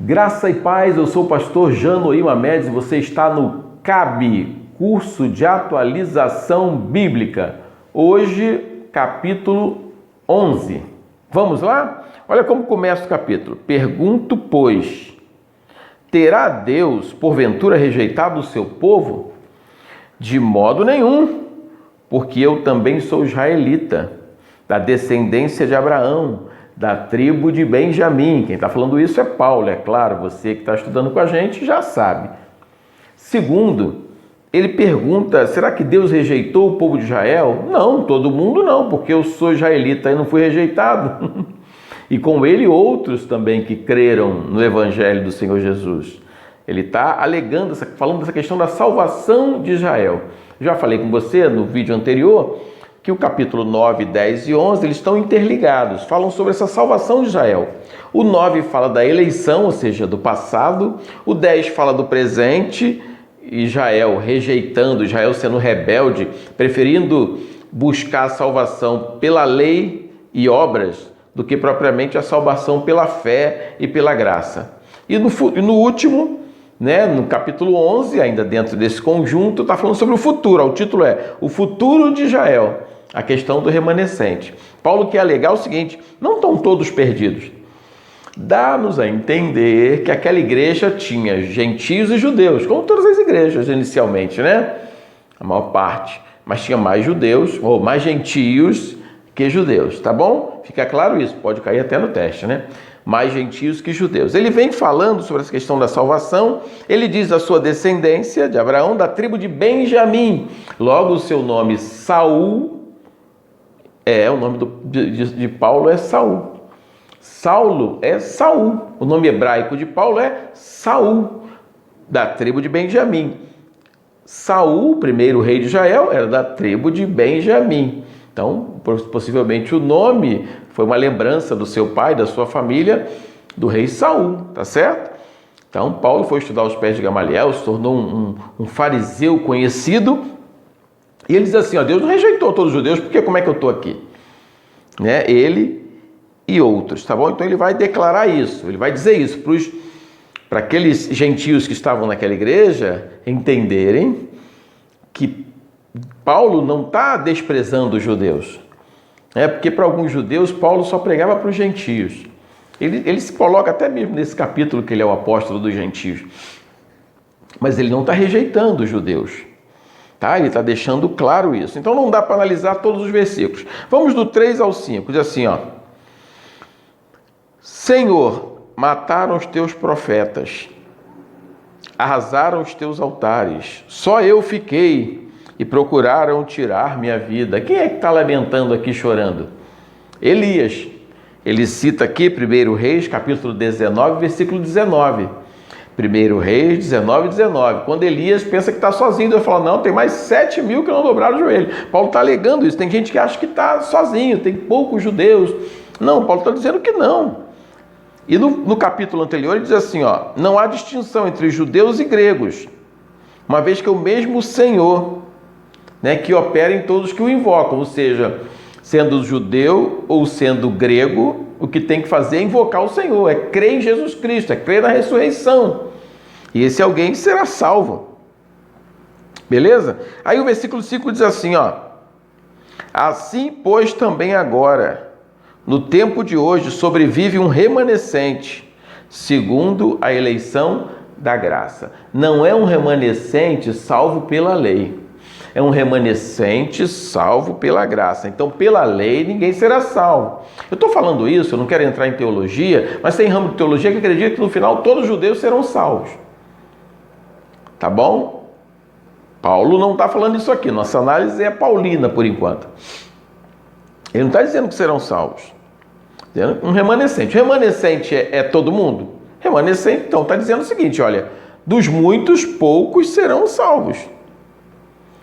Graça e paz, eu sou o pastor Janoí Mamedes e você está no CAB, Curso de Atualização Bíblica. Hoje, capítulo 11. Vamos lá? Olha como começa o capítulo. Pergunto, pois, terá Deus, porventura, rejeitado o seu povo? De modo nenhum, porque eu também sou israelita, da descendência de Abraão, da tribo de Benjamim. Quem está falando isso é Paulo, é claro, você que está estudando com a gente já sabe. Segundo, ele pergunta, será que Deus rejeitou o povo de Israel? Não, todo mundo não, porque eu sou israelita e não fui rejeitado. E com ele outros também que creram no Evangelho do Senhor Jesus. Ele está alegando, falando dessa questão da salvação de Israel. Já falei com você no vídeo anterior que o capítulo 9, 10 e 11 eles estão interligados, falam sobre essa salvação de Israel. O 9 fala da eleição, ou seja, do passado. O 10 fala do presente, Israel rejeitando, Israel sendo rebelde, preferindo buscar a salvação pela lei e obras do que propriamente a salvação pela fé e pela graça. E no último, no capítulo 11, ainda dentro desse conjunto, está falando sobre o futuro. O título é O Futuro de Israel, a questão do remanescente. Paulo quer alegar o seguinte: não estão todos perdidos. Dá-nos a entender que aquela igreja tinha gentios e judeus, como todas as igrejas inicialmente, a maior parte. Mas tinha mais judeus, ou mais gentios que judeus, tá bom? Fica claro isso, pode cair até no teste, Mais gentios que judeus. Ele vem falando sobre essa questão da salvação. Ele diz a sua descendência de Abraão, da tribo de Benjamim. Logo o seu nome Saul, o nome de Paulo é Saul. Saulo é Saul. O nome hebraico de Paulo é Saul, da tribo de Benjamim. Saul, primeiro rei de Israel, era da tribo de Benjamim. Então, possivelmente o nome foi uma lembrança do seu pai, da sua família, do rei Saul, tá certo? Então, Paulo foi estudar os pés de Gamaliel, se tornou um fariseu conhecido, e ele diz assim, Deus não rejeitou todos os judeus, porque como é que eu estou aqui? Ele e outros, tá bom? Então, ele vai declarar isso, ele vai dizer isso para aqueles gentios que estavam naquela igreja entenderem que Paulo não está desprezando os judeus. Porque para alguns judeus, Paulo só pregava para os gentios. Ele se coloca até mesmo nesse capítulo que ele é o apóstolo dos gentios. Mas ele não está rejeitando os judeus. Ele está deixando claro isso. Então não dá para analisar todos os versículos. Vamos do 3 ao 5. Diz assim, Senhor, mataram os teus profetas, arrasaram os teus altares, só eu fiquei e procuraram tirar minha vida. Quem é que está lamentando aqui, chorando? Elias. Ele cita aqui 1 Reis, capítulo 19, versículo 19. 1 Reis 19, 19. Quando Elias pensa que está sozinho, Deus fala, não, tem mais 7 mil que não dobraram o joelho. Paulo está alegando isso. Tem gente que acha que está sozinho, tem poucos judeus. Não, Paulo está dizendo que não. E no capítulo anterior ele diz assim, não há distinção entre judeus e gregos, uma vez que é o mesmo Senhor, que opera em todos que o invocam, ou seja, sendo judeu ou sendo grego, o que tem que fazer é invocar o Senhor, é crer em Jesus Cristo, é crer na ressurreição. E esse alguém será salvo. Beleza? Aí o versículo 5 diz assim, assim, pois, também agora, no tempo de hoje, sobrevive um remanescente, segundo a eleição da graça. Não é um remanescente salvo pela lei. É um remanescente salvo pela graça. Então, pela lei, ninguém será salvo. Eu estou falando isso, eu não quero entrar em teologia, mas tem ramo de teologia que acredita que no final todos os judeus serão salvos. Tá bom? Paulo não está falando isso aqui. Nossa análise é paulina, por enquanto. Ele não está dizendo que serão salvos. Um remanescente. Remanescente é todo mundo? Remanescente, então, está dizendo o seguinte, olha, dos muitos, poucos serão salvos.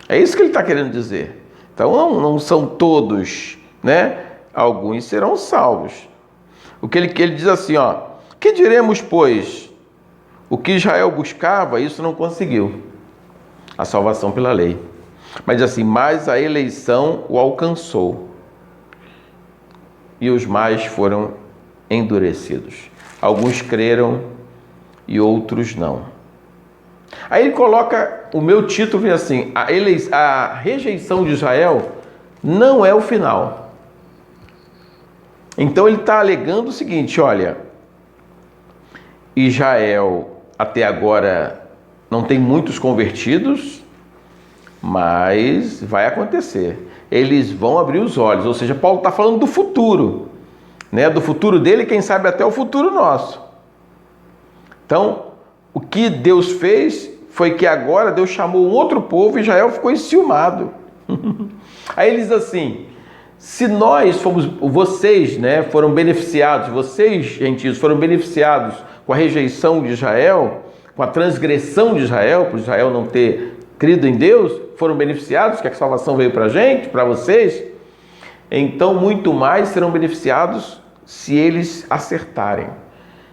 É isso que ele está querendo dizer. Então, não são todos, Alguns serão salvos. O que ele diz assim, que diremos, pois? O que Israel buscava, isso não conseguiu. A salvação pela lei. Mas assim, mas a eleição o alcançou. E os mais foram endurecidos. Alguns creram e outros não. Aí ele coloca o meu título assim: a rejeição de Israel não é o final. Então ele está alegando o seguinte: olha, Israel até agora não tem muitos convertidos, mas vai acontecer. Eles vão abrir os olhos, ou seja, Paulo está falando do futuro, né? Do futuro dele, quem sabe até o futuro nosso. Então, o que Deus fez foi que agora Deus chamou um outro povo e Israel ficou enciumado. Aí ele diz assim: se nós fomos, vocês, né, foram beneficiados, vocês, gentios, foram beneficiados com a rejeição de Israel, com a transgressão de Israel, por Israel não ter crido em Deus, foram beneficiados, que a salvação veio para a gente, para vocês, então muito mais serão beneficiados se eles acertarem,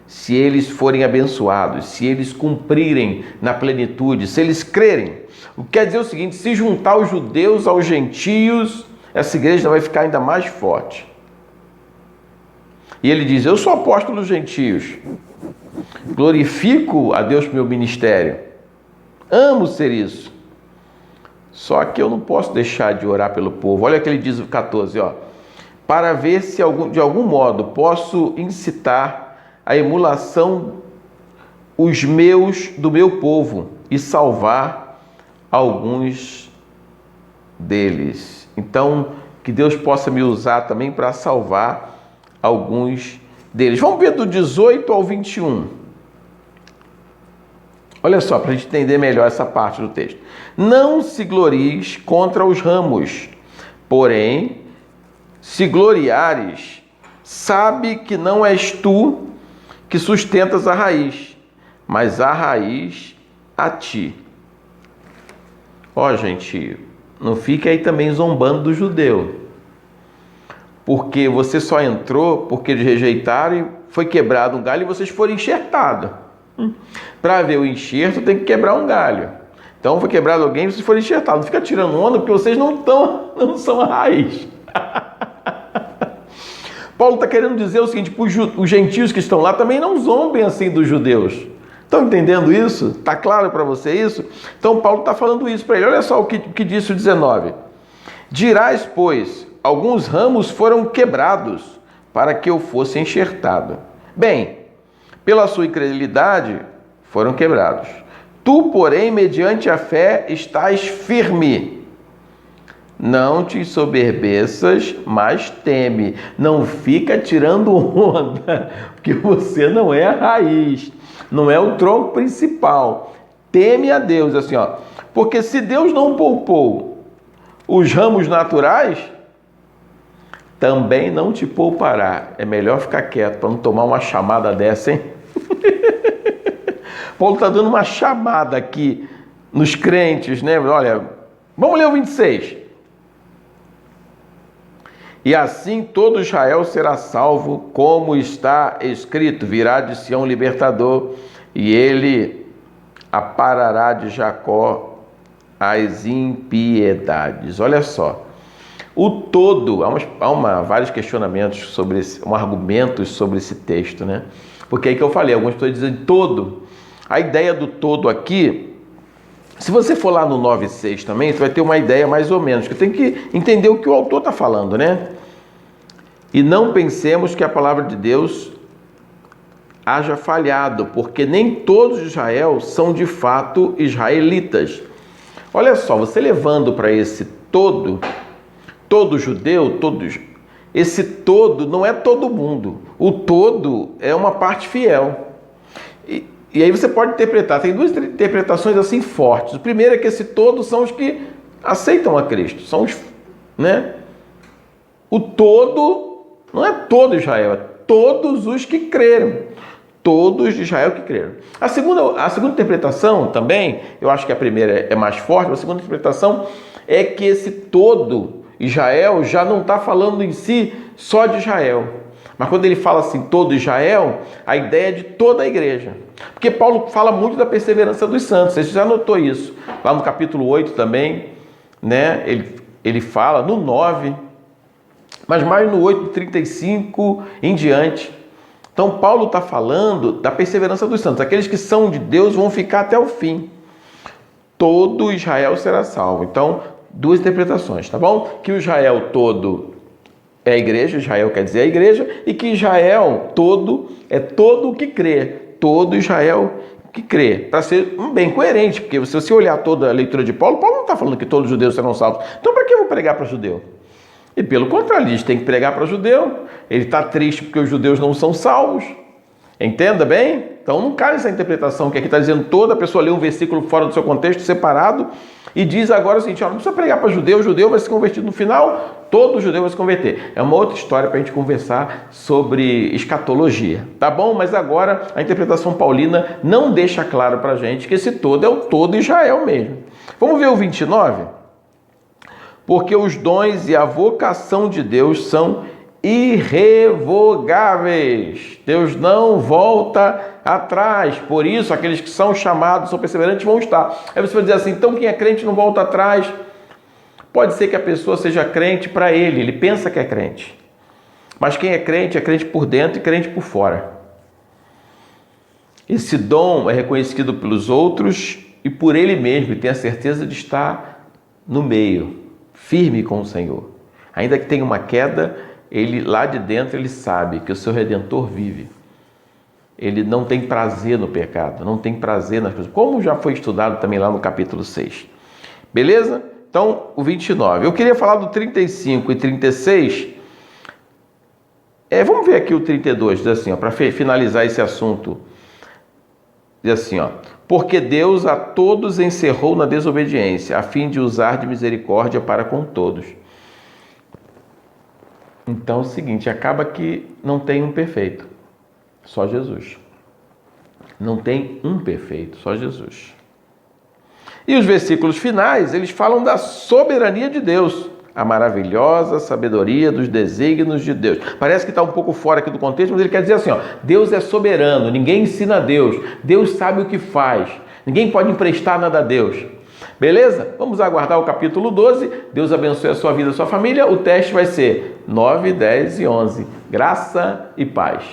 se eles forem abençoados, se eles cumprirem na plenitude, se eles crerem. O que quer dizer o seguinte: se juntar os judeus aos gentios, essa igreja vai ficar ainda mais forte. E ele diz: eu sou apóstolo dos gentios, glorifico a Deus pelo meu ministério, amo ser isso, só que eu não posso deixar de orar pelo povo. Olha o que ele diz no 14, ó: para ver se de algum modo posso incitar a emulação do meu povo e salvar alguns deles. Então, que Deus possa me usar também para salvar alguns deles. Vamos ver do 18 ao 21. Olha só, para a gente entender melhor essa parte do texto. Não se glories contra os ramos, porém, se gloriares, sabe que não és tu que sustentas a raiz, mas a raiz a ti. Ó, gente, não fique aí também zombando do judeu, porque você só entrou porque eles rejeitaram e foi quebrado um galho e vocês foram enxertados. Para ver o enxerto tem que quebrar um galho. Então foi quebrado alguém e vocês foram enxertados. Não fica tirando onda porque vocês não são a raiz. Paulo está querendo dizer o seguinte: os gentios que estão lá também não zombem assim dos judeus. Estão entendendo isso? Está claro para você isso? Então Paulo está falando isso para ele. Olha só o que disse o 19. Dirás, pois, alguns ramos foram quebrados para que eu fosse enxertado. Bem, pela sua incredulidade foram quebrados. Tu, porém, mediante a fé, estás firme. Não te soberbeças, mas teme. Não fica tirando onda, porque você não é a raiz, não é o tronco principal. Teme a Deus, assim, ó. Porque se Deus não poupou os ramos naturais, também não te poupará. É melhor ficar quieto para não tomar uma chamada dessa, hein? Paulo está dando uma chamada aqui nos crentes, né? Olha, vamos ler o 26. E assim todo Israel será salvo, como está escrito: virá de Sião libertador, e ele aparará de Jacó as impiedades. Olha só, o todo, há vários questionamentos sobre argumentos sobre esse texto, né? Porque aí que eu falei, alguns pessoas dizem todo. A ideia do todo aqui, se você for lá no 9,6 também, você vai ter uma ideia mais ou menos, que tem que entender o que o autor está falando, né? E não pensemos que a palavra de Deus haja falhado, porque nem todos de Israel são de fato israelitas. Olha só, você levando para esse todo judeu, esse todo não é todo mundo. O todo é uma parte fiel. E aí você pode interpretar, tem duas interpretações assim fortes. O primeiro é que esse todo são os que aceitam a Cristo, são os, né? O todo não é todo Israel, é todos os que creram, todos de Israel que creram. A segunda interpretação também, eu acho que a primeira é mais forte, a segunda interpretação é que esse todo Israel já não está falando em si só de Israel. Mas quando ele fala assim, todo Israel, a ideia é de toda a igreja. Porque Paulo fala muito da perseverança dos santos. Você já notou isso. Lá no capítulo 8 também, né? Ele fala no 9, mas mais no 8:35 em diante. Então Paulo está falando da perseverança dos santos. Aqueles que são de Deus vão ficar até o fim. Todo Israel será salvo. Então, duas interpretações, tá bom? Que o Israel todo é a igreja, Israel quer dizer a igreja, e que Israel todo é todo o que crê. Todo Israel que crê. Para ser bem coerente, porque se você olhar toda a leitura de Paulo, Paulo não está falando que todos os judeus serão salvos. Então, para que eu vou pregar para judeu? E pelo contrário, ele tem que pregar para judeu. Ele está triste porque os judeus não são salvos. Entenda bem? Então não cai nessa interpretação que aqui está dizendo toda pessoa lê um versículo fora do seu contexto, separado, e diz agora o seguinte, não precisa pregar para judeu, o judeu vai se converter no final, todo judeu vai se converter. É uma outra história para a gente conversar sobre escatologia, tá bom? Mas agora a interpretação paulina não deixa claro para a gente que esse todo é o todo Israel mesmo. Vamos ver o 29? Porque os dons e a vocação de Deus são irrevogáveis. Deus não volta atrás. Por isso, aqueles que são chamados, são perseverantes, vão estar. Aí você vai dizer assim, então quem é crente não volta atrás. Pode ser que a pessoa seja crente para ele pensa que é crente. Mas quem é crente por dentro e crente por fora. Esse dom é reconhecido pelos outros e por ele mesmo, e tem a certeza de estar no meio, firme com o Senhor. Ainda que tenha uma queda, ele lá de dentro ele sabe que o seu Redentor vive. Ele não tem prazer no pecado, não tem prazer nas coisas, como já foi estudado também lá no capítulo 6. Beleza? Então, o 29. Eu queria falar do 35 e 36. Vamos ver aqui o 32, diz assim, para finalizar esse assunto. Diz assim, porque Deus a todos encerrou na desobediência, a fim de usar de misericórdia para com todos. Então é o seguinte, acaba que não tem um perfeito, só Jesus. Não tem um perfeito, só Jesus. E os versículos finais, eles falam da soberania de Deus, a maravilhosa sabedoria dos desígnios de Deus. Parece que está um pouco fora aqui do contexto, mas ele quer dizer assim, Deus é soberano, ninguém ensina a Deus, Deus sabe o que faz, ninguém pode emprestar nada a Deus. Beleza? Vamos aguardar o capítulo 12. Deus abençoe a sua vida e a sua família. O teste vai ser 9, 10 e 11. Graça e paz.